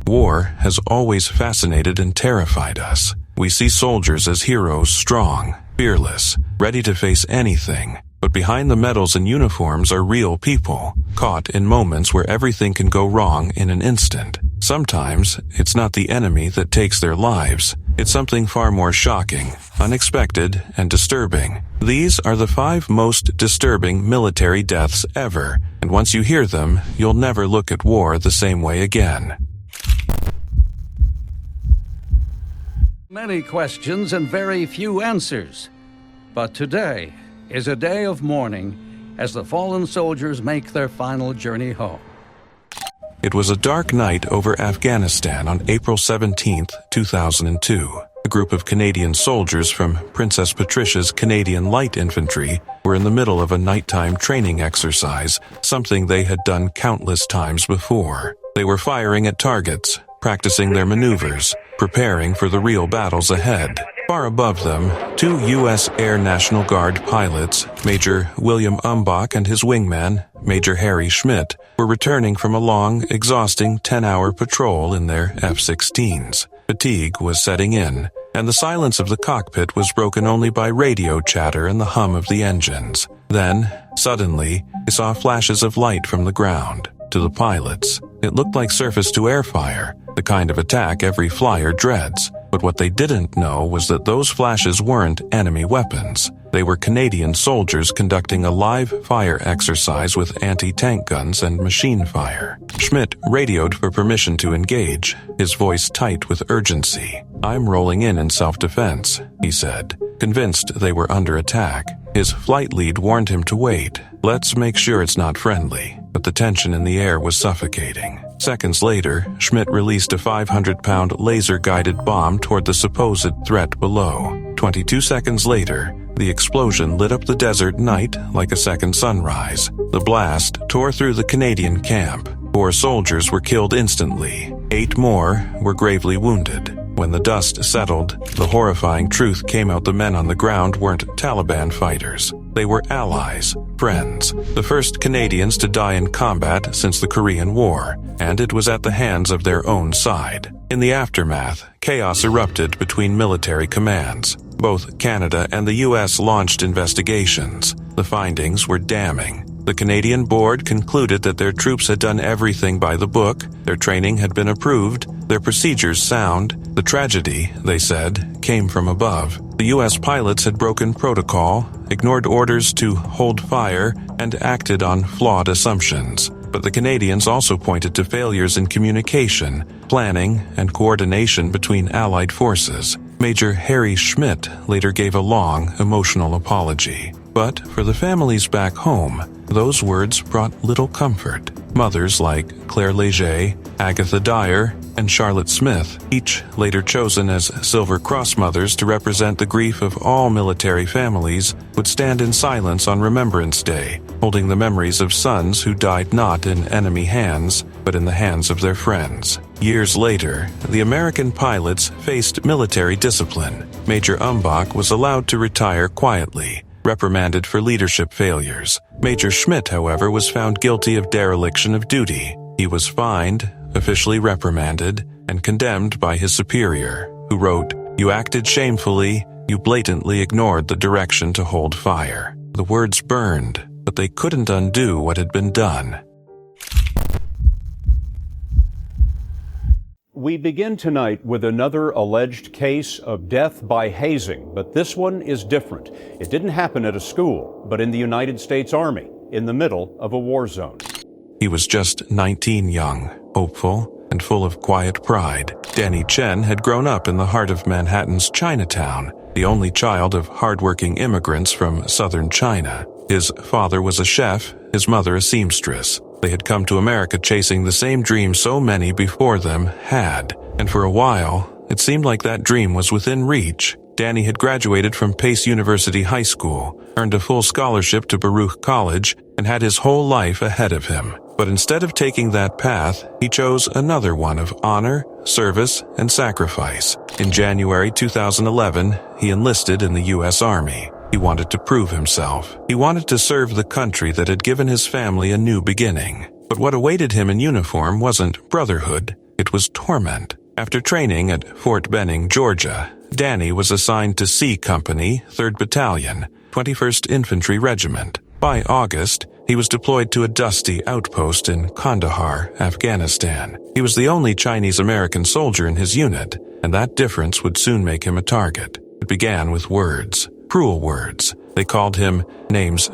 War has always fascinated and terrified us. We see soldiers as heroes, strong, fearless, ready to face anything. But behind the medals and uniforms are real people, caught in moments where everything can go wrong in an instant. Sometimes, it's not the enemy that takes their lives. It's something far more shocking, unexpected, and disturbing. These are the 5 most disturbing military deaths ever, and once you hear them, you'll never look at war the same way again. Many questions and very few answers. But today is a day of mourning as the fallen soldiers make their final journey home. It was a dark night over Afghanistan on April 17, 2002. A group of Canadian soldiers from Princess Patricia's Canadian Light Infantry were in the middle of a nighttime training exercise, something they had done countless times before. They were firing at targets, practicing their maneuvers, preparing for the real battles ahead. Far above them, 2 U.S. Air National Guard pilots, Major William Umbach and his wingman, Major Harry Schmidt, were returning from a long, exhausting 10-hour patrol in their F-16s. Fatigue was setting in, and the silence of the cockpit was broken only by radio chatter and the hum of the engines. Then, suddenly, they saw flashes of light from the ground. To the pilots, it looked like surface-to-air fire, the kind of attack every flyer dreads. But what they didn't know was that those flashes weren't enemy weapons. They were Canadian soldiers conducting a live fire exercise with anti-tank guns and machine fire. Schmidt radioed for permission to engage, his voice tight with urgency. "I'm rolling in self-defense," he said, convinced they were under attack. His flight lead warned him to wait. "Let's make sure it's not friendly." But the tension in the air was suffocating. Seconds later, Schmidt released a 500-pound laser-guided bomb toward the supposed threat below. 22 seconds later, the explosion lit up the desert night like a second sunrise. The blast tore through the Canadian camp. 4 soldiers were killed instantly. 8 more were gravely wounded. When the dust settled, the horrifying truth came out: the men on the ground weren't Taliban fighters. They were allies, friends, the first Canadians to die in combat since the Korean War, and it was at the hands of their own side. In the aftermath, chaos erupted between military commands. Both Canada and the U.S. launched investigations. The findings were damning. The Canadian board concluded that their troops had done everything by the book, their training had been approved, their procedures sound. The tragedy, they said, came from above. The U.S. pilots had broken protocol, ignored orders to hold fire, and acted on flawed assumptions. But the Canadians also pointed to failures in communication, planning, and coordination between Allied forces. Major Harry Schmidt later gave a long, emotional apology. But for the families back home, those words brought little comfort. Mothers like Claire Leger, Agatha Dyer, and Charlotte Smith, each later chosen as Silver Cross mothers to represent the grief of all military families, would stand in silence on Remembrance Day, holding the memories of sons who died not in enemy hands, but in the hands of their friends. Years later, the American pilots faced military discipline. Major Umbach was allowed to retire quietly, reprimanded for leadership failures. Major Schmidt, however, was found guilty of dereliction of duty. He was fined, officially reprimanded, and condemned by his superior, who wrote, "You acted shamefully, you blatantly ignored the direction to hold fire." The words burned, but they couldn't undo what had been done. We begin tonight with another alleged case of death by hazing, but this one is different. It didn't happen at a school, but in the United States Army, in the middle of a war zone. He was just 19, young, hopeful, and full of quiet pride. Danny Chen had grown up in the heart of Manhattan's Chinatown, the only child of hardworking immigrants from southern China. His father was a chef, his mother a seamstress. They had come to America chasing the same dream so many before them had, and for a while, it seemed like that dream was within reach. Danny had graduated from Pace University High School, earned a full scholarship to Baruch College, and had his whole life ahead of him. But instead of taking that path, he chose another one of honor, service, and sacrifice. In January 2011, he enlisted in the U.S. Army. He wanted to prove himself. He wanted to serve the country that had given his family a new beginning. But what awaited him in uniform wasn't brotherhood. It was torment. After training at Fort Benning, Georgia, Danny was assigned to C Company, 3rd Battalion, 21st Infantry Regiment. By August, he was deployed to a dusty outpost in Kandahar, Afghanistan. He was the only Chinese-American soldier in his unit, and that difference would soon make him a target. It began with words, cruel words. They called him names.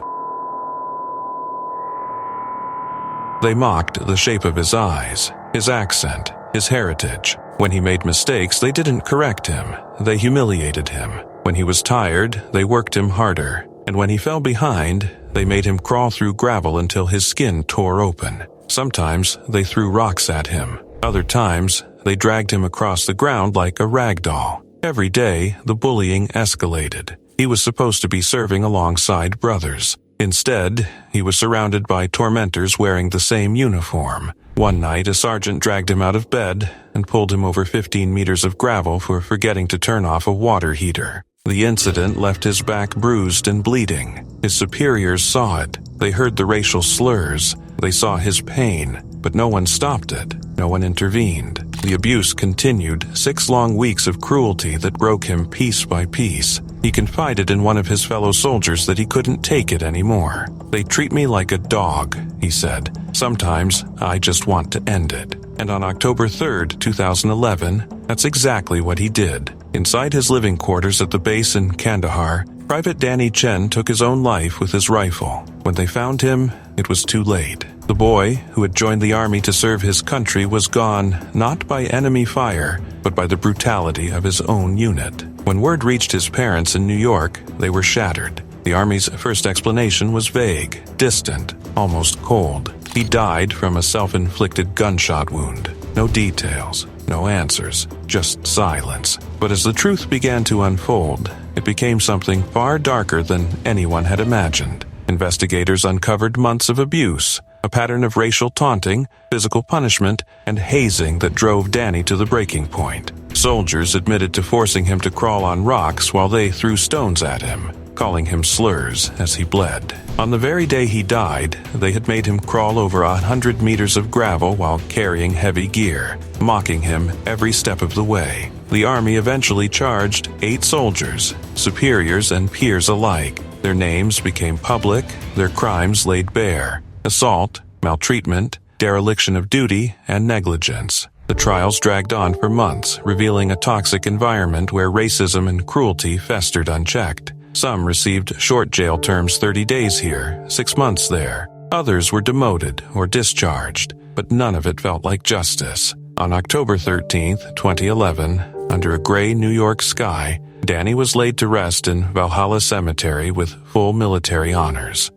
They mocked the shape of his eyes, his accent, his heritage. When he made mistakes, they didn't correct him. They humiliated him. When he was tired, they worked him harder. And when he fell behind, they made him crawl through gravel until his skin tore open. Sometimes they threw rocks at him. Other times, they dragged him across the ground like a rag doll. Every day, the bullying escalated. He was supposed to be serving alongside brothers. Instead, he was surrounded by tormentors wearing the same uniform. One night, a sergeant dragged him out of bed and pulled him over 15 meters of gravel for forgetting to turn off a water heater. The incident left his back bruised and bleeding. His superiors saw it. They heard the racial slurs. They saw his pain, but no one stopped it. No one intervened. The abuse continued, 6 long weeks of cruelty that broke him piece by piece. He confided in one of his fellow soldiers that he couldn't take it anymore. "They treat me like a dog," he said. "Sometimes I just want to end it." And on October 3rd, 2011, that's exactly what he did. Inside his living quarters at the base in Kandahar, Private Danny Chen took his own life with his rifle. When they found him, it was too late. The boy, who had joined the army to serve his country, was gone not by enemy fire, but by the brutality of his own unit. When word reached his parents in New York, they were shattered. The Army's first explanation was vague, distant, almost cold. He died from a self-inflicted gunshot wound. No details, no answers, just silence. But as the truth began to unfold, it became something far darker than anyone had imagined. Investigators uncovered months of abuse, a pattern of racial taunting, physical punishment, and hazing that drove Danny to the breaking point. Soldiers admitted to forcing him to crawl on rocks while they threw stones at him, calling him slurs as he bled. On the very day he died, they had made him crawl over 100 meters of gravel while carrying heavy gear, mocking him every step of the way. The Army eventually charged 8 soldiers, superiors and peers alike. Their names became public, their crimes laid bare: assault, maltreatment, dereliction of duty, and negligence. The trials dragged on for months, revealing a toxic environment where racism and cruelty festered unchecked. Some received short jail terms, 30 days here, 6 months there. Others were demoted or discharged, but none of it felt like justice. On October 13th, 2011, under a gray New York sky, Danny was laid to rest in Valhalla Cemetery with full military honors.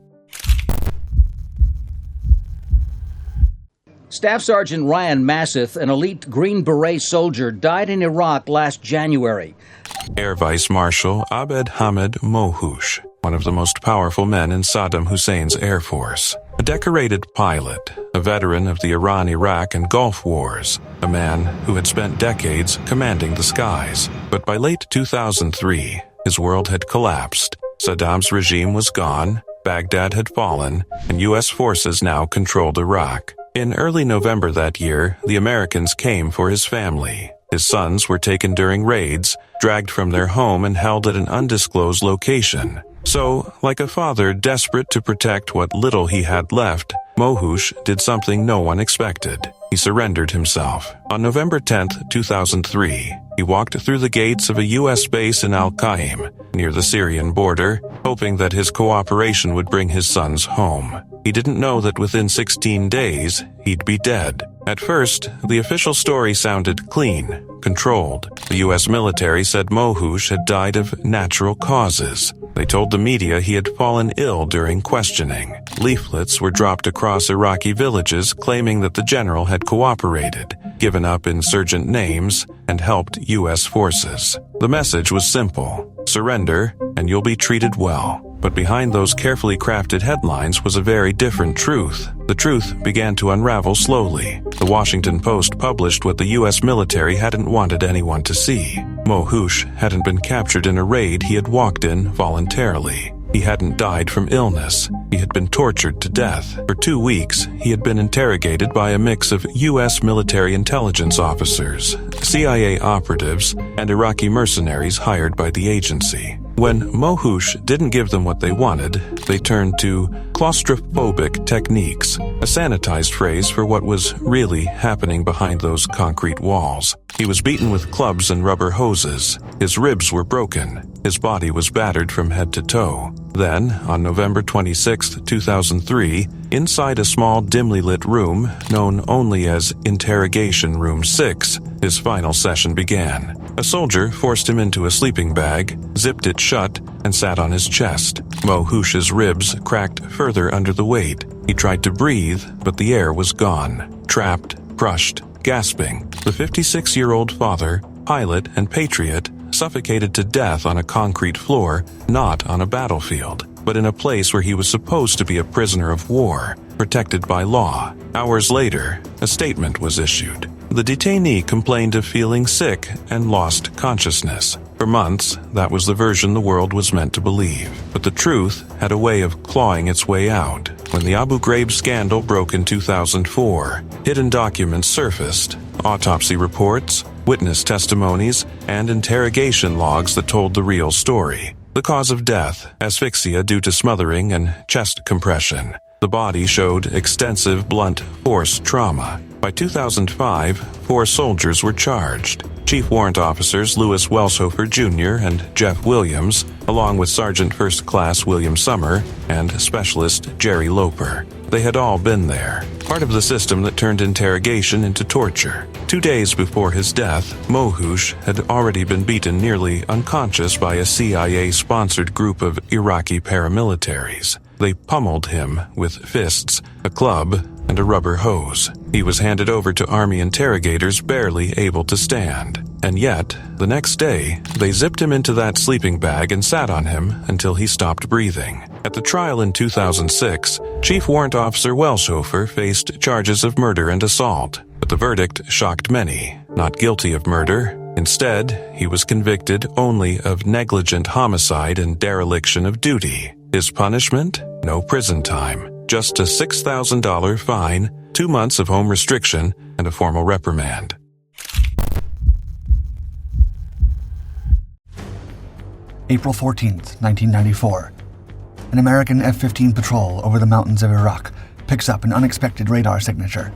Staff Sergeant Ryan Masseth, an elite Green Beret soldier, died in Iraq last January. Air Vice Marshal Abed Mohush, one of the most powerful men in Saddam Hussein's Air Force. A decorated pilot, a veteran of the Iran, Iraq, and Gulf Wars, a man who had spent decades commanding the skies. But by late 2003, his world had collapsed. Saddam's regime was gone, Baghdad had fallen, and U.S. forces now controlled Iraq. In early November that year, the Americans came for his family. His sons were taken during raids, dragged from their home and held at an undisclosed location. So, like a father desperate to protect what little he had left, Mohush did something no one expected. He surrendered himself. On November 10, 2003, he walked through the gates of a U.S. base in Al-Qaim, near the Syrian border, hoping that his cooperation would bring his sons home. He didn't know that within 16 days, he'd be dead. At first, the official story sounded clean, controlled. The U.S. military said Mohush had died of natural causes. They told the media he had fallen ill during questioning. Leaflets were dropped across Iraqi villages claiming that the general had cooperated, given up insurgent names, and helped U.S. forces. The message was simple: surrender, and you'll be treated well. But behind those carefully crafted headlines was a very different truth. The truth began to unravel slowly. The Washington Post published what the U.S. military hadn't wanted anyone to see. Mohush hadn't been captured in a raid he had walked in voluntarily. He hadn't died from illness. He had been tortured to death. For 2 weeks, he had been interrogated by a mix of U.S. military intelligence officers, CIA operatives, and Iraqi mercenaries hired by the agency. When Mohush didn't give them what they wanted, they turned to claustrophobic techniques, a sanitized phrase for what was really happening behind those concrete walls. He was beaten with clubs and rubber hoses. His ribs were broken. His body was battered from head to toe. Then, on November 26, 2003, inside a small dimly lit room known only as Interrogation Room 6, his final session began. A soldier forced him into a sleeping bag, zipped it shut, and sat on his chest. Mohush's ribs cracked further under the weight. He tried to breathe, but the air was gone. Trapped, crushed, gasping, the 56-year-old father, pilot, and patriot suffocated to death on a concrete floor, not on a battlefield, but in a place where he was supposed to be a prisoner of war, protected by law. Hours later, a statement was issued. The detainee complained of feeling sick and lost consciousness. For months, that was the version the world was meant to believe. But the truth had a way of clawing its way out. When the Abu Ghraib scandal broke in 2004, hidden documents surfaced, autopsy reports, witness testimonies, and interrogation logs that told the real story. The cause of death, asphyxia due to smothering and chest compression. The body showed extensive blunt force trauma. By 2005, 4 soldiers were charged. Chief Warrant Officers Louis Welshofer Jr. and Jeff Williams, along with Sergeant First Class William Summer and Specialist Jerry Loper. They had all been there, part of the system that turned interrogation into torture. 2 days before his death, Mohush had already been beaten nearly unconscious by a CIA-sponsored group of Iraqi paramilitaries. They pummeled him with fists, a club, and a rubber hose. He was handed over to Army interrogators barely able to stand. And yet, the next day, they zipped him into that sleeping bag and sat on him until he stopped breathing. At the trial in 2006, Chief Warrant Officer Welshofer faced charges of murder and assault, but the verdict shocked many. Not guilty of murder. Instead, he was convicted only of negligent homicide and dereliction of duty. His punishment? No prison time. Just a $6,000 fine, 2 months of home restriction, and a formal reprimand. April 14th, 1994. An American F-15 patrol over the mountains of Iraq picks up an unexpected radar signature.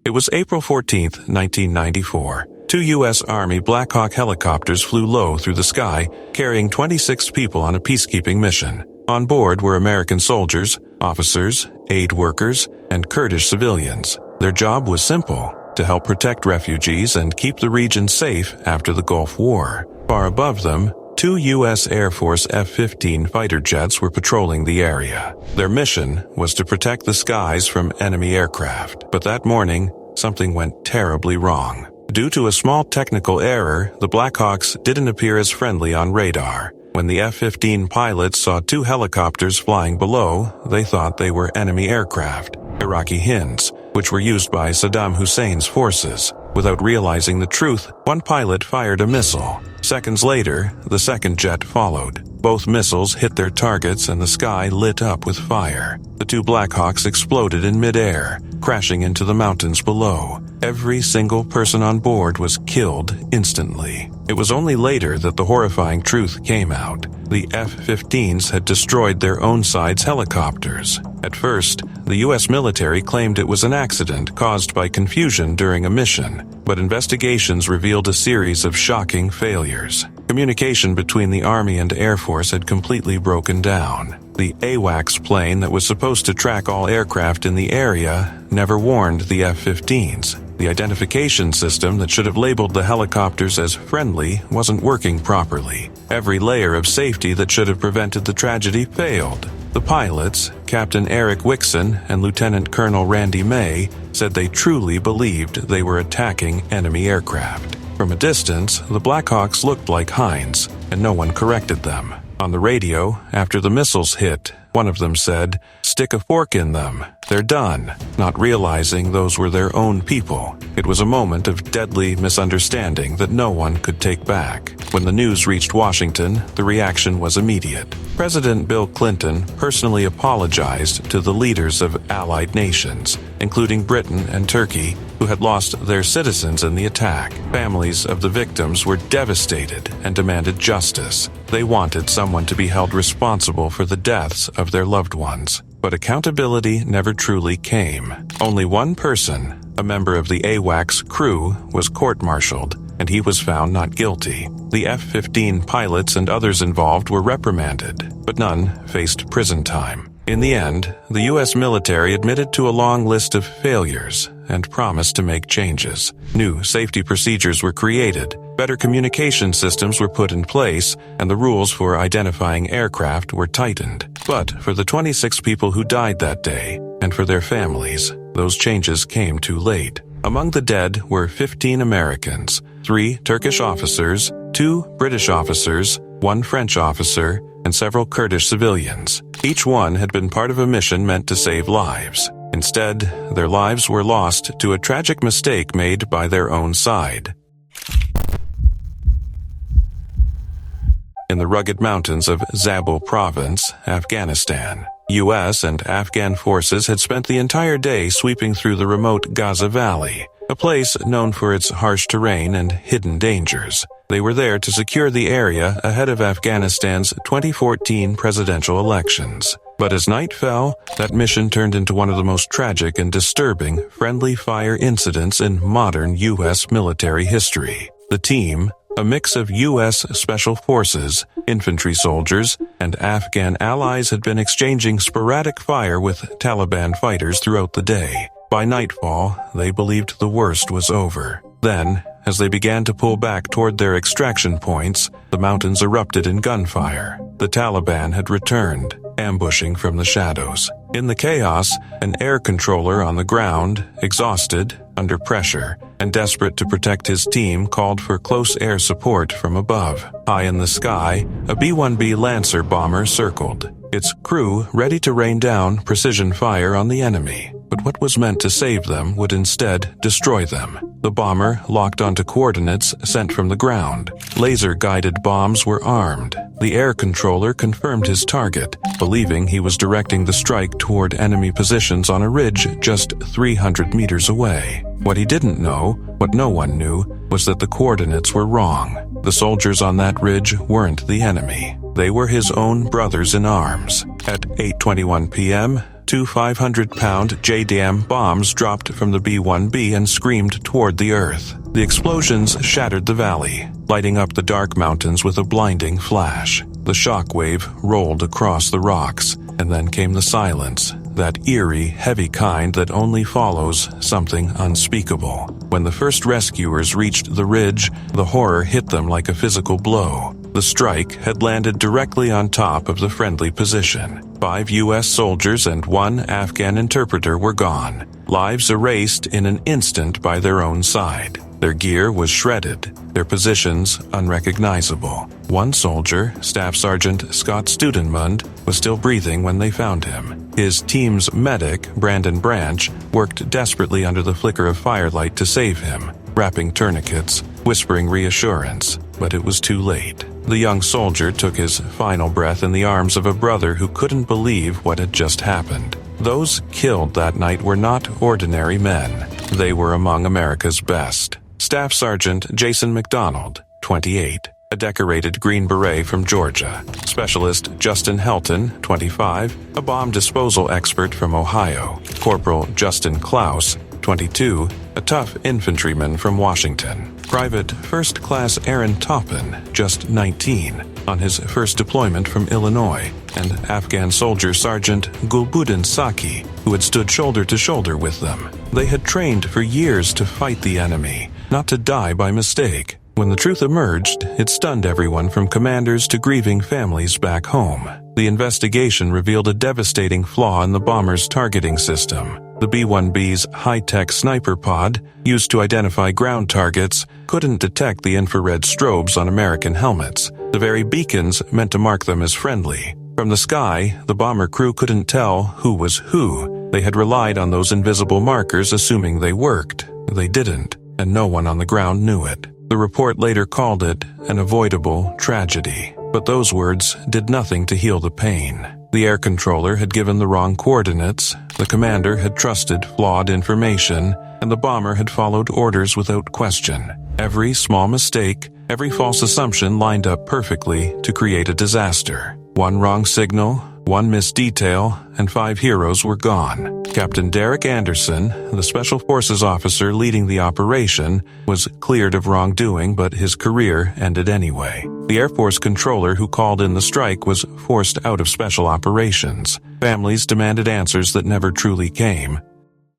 It was April 14th, 1994. 2 U.S. Army Black Hawk helicopters flew low through the sky, carrying 26 people on a peacekeeping mission. On board were American soldiers, officers, aid workers, and Kurdish civilians. Their job was simple: to help protect refugees and keep the region safe after the Gulf War. Far above them, 2 U.S. Air Force F-15 fighter jets were patrolling the area. Their mission was to protect the skies from enemy aircraft. But that morning, something went terribly wrong. Due to a small technical error, the Blackhawks didn't appear as friendly on radar. When the F-15 pilots saw 2 helicopters flying below, they thought they were enemy aircraft, Iraqi Hinds, which were used by Saddam Hussein's forces. Without realizing the truth, one pilot fired a missile. Seconds later, the second jet followed. Both missiles hit their targets and the sky lit up with fire. The 2 Blackhawks exploded in midair, crashing into the mountains below. Every single person on board was killed instantly. It was only later that the horrifying truth came out. The F-15s had destroyed their own side's helicopters. At first, the U.S. military claimed it was an accident caused by confusion during a mission, but investigations revealed a series of shocking failures. Communication between the Army and Air Force had completely broken down. The AWACS plane that was supposed to track all aircraft in the area never warned the F-15s. The identification system that should have labeled the helicopters as friendly wasn't working properly. Every layer of safety that should have prevented the tragedy failed. The pilots, Captain Eric Wixon and Lieutenant Colonel Randy May, said they truly believed they were attacking enemy aircraft. From a distance, the Blackhawks looked like Hinds, and no one corrected them. On the radio, after the missiles hit, One of them said, "Stick a fork in them. They're done," not realizing those were their own people. It was a moment of deadly misunderstanding that no one could take back. When the news reached Washington, the reaction was immediate. President Bill Clinton personally apologized to the leaders of allied nations, including Britain and Turkey, who had lost their citizens in the attack. Families of the victims were devastated and demanded justice. They wanted someone to be held responsible for the deaths of their loved ones. But accountability never truly came. Only one person, a member of the AWACS crew, was court-martialed, and he was found not guilty. The F-15 pilots and others involved were reprimanded, but none faced prison time. In the end, the U.S. military admitted to a long list of failures and promised to make changes. New safety procedures were created, better communication systems were put in place, and the rules for identifying aircraft were tightened. But for the 26 people who died that day, and for their families, those changes came too late. Among the dead were 15 Americans, 3 Turkish officers, 2 British officers, 1 French officer, and several Kurdish civilians. Each one had been part of a mission meant to save lives. Instead, their lives were lost to a tragic mistake made by their own side. In the rugged mountains of Zabul Province, Afghanistan, U.S. and Afghan forces had spent the entire day sweeping through the remote Gaza Valley, a place known for its harsh terrain and hidden dangers. They were there to secure the area ahead of Afghanistan's 2014 presidential elections. But as night fell, that mission turned into one of the most tragic and disturbing friendly fire incidents in modern U.S. military history. The team, a mix of U.S. Special Forces, infantry soldiers, and Afghan allies, had been exchanging sporadic fire with Taliban fighters throughout the day. By nightfall, they believed the worst was over. Then, as they began to pull back toward their extraction points, the mountains erupted in gunfire. The Taliban had returned, ambushing from the shadows. In the chaos, an air controller on the ground, exhausted, under pressure, and desperate to protect his team, called for close air support from above. High in the sky, a B-1B Lancer bomber circled, its crew ready to rain down precision fire on the enemy. But what was meant to save them would instead destroy them. The bomber locked onto coordinates sent from the ground. Laser-guided bombs were armed. The air controller confirmed his target, believing he was directing the strike toward enemy positions on a ridge just 300 meters away. What he didn't know, what no one knew, was that the coordinates were wrong. The soldiers on that ridge weren't the enemy. They were his own brothers in arms. At 8:21 p.m., 2 500-pound JDAM bombs dropped from the B-1B and screamed toward the earth. The explosions shattered the valley, lighting up the dark mountains with a blinding flash. The shockwave rolled across the rocks, and then came the silence, that eerie, heavy kind that only follows something unspeakable. When the first rescuers reached the ridge, the horror hit them like a physical blow. The strike had landed directly on top of the friendly position. 5 U.S. soldiers and 1 Afghan interpreter were gone, lives erased in an instant by their own side. Their gear was shredded, their positions unrecognizable. One soldier, Staff Sergeant Scott Studenmund, was still breathing when they found him. His team's medic, Brandon Branch, worked desperately under the flicker of firelight to save him, wrapping tourniquets, whispering reassurance, but it was too late. The young soldier took his final breath in the arms of a brother who couldn't believe what had just happened. Those killed that night were not ordinary men. They were among America's best. Staff Sergeant Jason McDonald, 28, a decorated Green Beret from Georgia. Specialist Justin Helton, 25, a bomb disposal expert from Ohio. Corporal Justin Klaus, 22, a tough infantryman from Washington. Private First Class Aaron Toppin, just 19, on his first deployment from Illinois, and Afghan soldier Sergeant Gulbuddin Saki, who had stood shoulder to shoulder with them. They had trained for years to fight the enemy, not to die by mistake. When the truth emerged, it stunned everyone from commanders to grieving families back home. The investigation revealed a devastating flaw in the bomber's targeting system. The B-1B's high-tech sniper pod, used to identify ground targets, couldn't detect the infrared strobes on American helmets, the very beacons meant to mark them as friendly. From the sky, the bomber crew couldn't tell who was who. They had relied on those invisible markers assuming they worked. They didn't, and no one on the ground knew it. The report later called it an avoidable tragedy. But those words did nothing to heal the pain. The air controller had given the wrong coordinates, the commander had trusted flawed information, and the bomber had followed orders without question. Every small mistake, every false assumption lined up perfectly to create a disaster. One wrong signal, one missed detail, and 5 heroes were gone. Captain Derek Anderson, the Special Forces officer leading the operation, was cleared of wrongdoing, but his career ended anyway. The Air Force controller who called in the strike was forced out of special operations. Families demanded answers that never truly came.